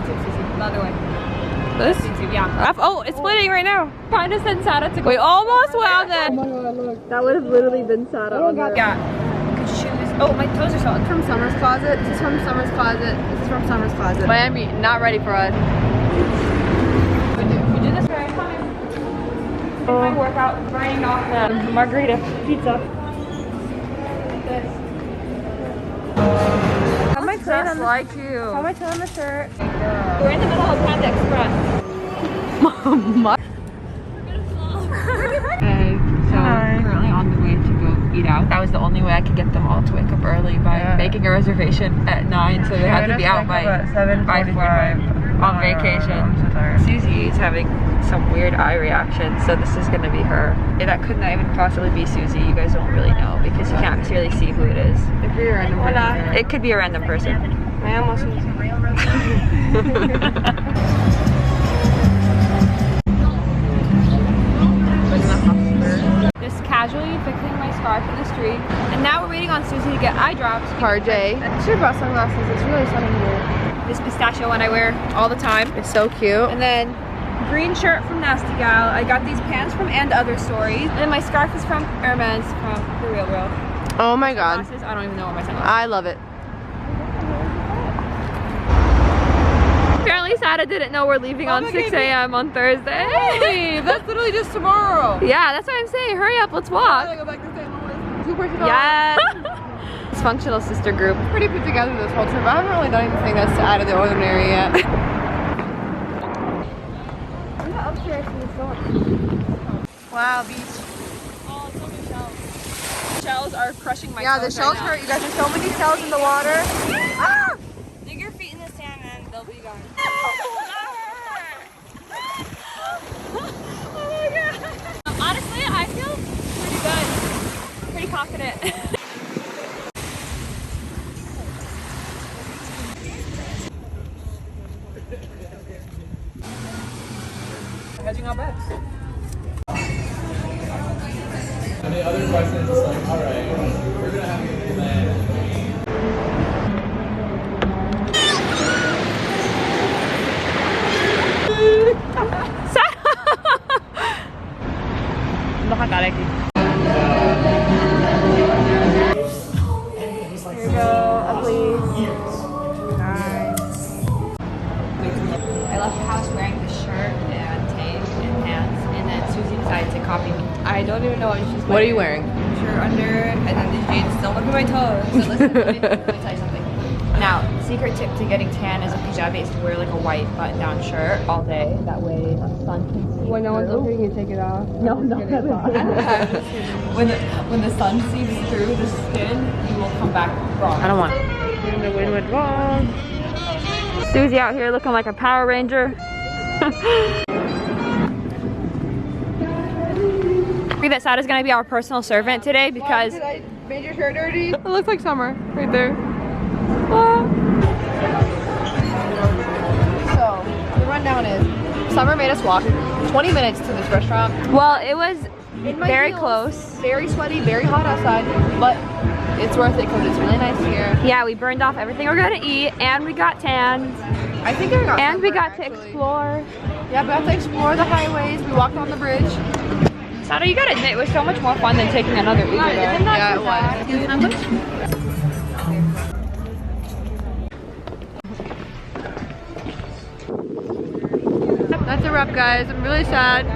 YouTube, Susie. The other way. This? YouTube, yeah. Oh, it's splitting right now. Trying to send Zara to go. We almost wound it. Oh my god, look. That would have literally been Zara. Oh god. Yeah. Good shoes. Oh, my toes are soft. From Summer's Closet. This is from Summer's Closet. This is from Summer's Closet. Miami, not ready for us. We do this very time. My workout, burning off the margarita pizza. Like this. How am I dressed like you? How am I on the shirt? We're in the middle of Panda Express. Hey, so we're currently on the way to go eat out. That was the only way I could get them all to wake up early by making a reservation at 9, so they had to be out by 5:45 on vacation. Susie's having some weird eye reaction, so this is gonna be her. That could not even possibly be Susie. You guys don't really know because you can't really see who it is. It could be a random person. It could be a random person. I almost Just casually fixing my scarf in the street. And now we're waiting on Susie to get eye drops. Hard day. I should have brought sunglasses. It's really sunny here. This pistachio one I wear all the time. It's so cute. And then green shirt from Nasty Gal. I got these pants from And Other Stories. And then my scarf is from Hermes from The Real World. Oh my god. Sunglasses, I don't even know where my sunglasses I love it. Apparently Sada didn't know we're leaving on 6 a.m. on Thursday. Hey, that's literally just tomorrow. Yeah, that's what I'm saying. Hurry up, let's I walk. gotta go back to St. Louis. 2 person. Yes. Dysfunctional sister group. Pretty put together this whole trip. I haven't really done anything that's out of the ordinary yet. I'm not upstairs in the store. Wow, beach. Oh, so many shells. Shells are crushing my Yeah, the toes shells right now. hurt. You guys, there's so many shells in the water. Ah! Dig your feet in the sand and they'll be gone. Oh my god. Honestly, I feel pretty good. Pretty confident. Hedging our bets. Any other questions? It's like, all right, we're gonna have a plan. Here we go, ugly. Nice. I left the house wearing the shirt and tank and pants, and then Susie decided to copy me. I don't even know what she's wearing. What are you wearing? Shirt under, and then the jeans still look at my toes. So listen, let me tell you something. Now, secret tip to getting tan as a Punjabi is to wear like a white button-down shirt all day. That way the sun can see When no one's through. looking, you take it off. No, not at all. when the sun seeps through the skin, you will come back wrong. I don't want it. In the Wynwood vlog. Susie out here looking like a Power Ranger. That Sada's gonna be our personal servant today because I made your shirt dirty. It looks like summer right there. So, the rundown is, Summer made us walk 20 minutes to this restaurant. well, it was In my very heels, close. Very sweaty, very hot outside, but it's worth it because it's really nice here. Yeah, we burned off everything we're gonna eat, and we got tanned, I think I got and we sunburned, got to actually. explore. Yeah, we got to explore the highways. We walked on the bridge. Sada, you gotta admit, it was so much more fun than taking another Uber. Isn't that Yeah, so it sad? That's a wrap, guys. I'm really sad.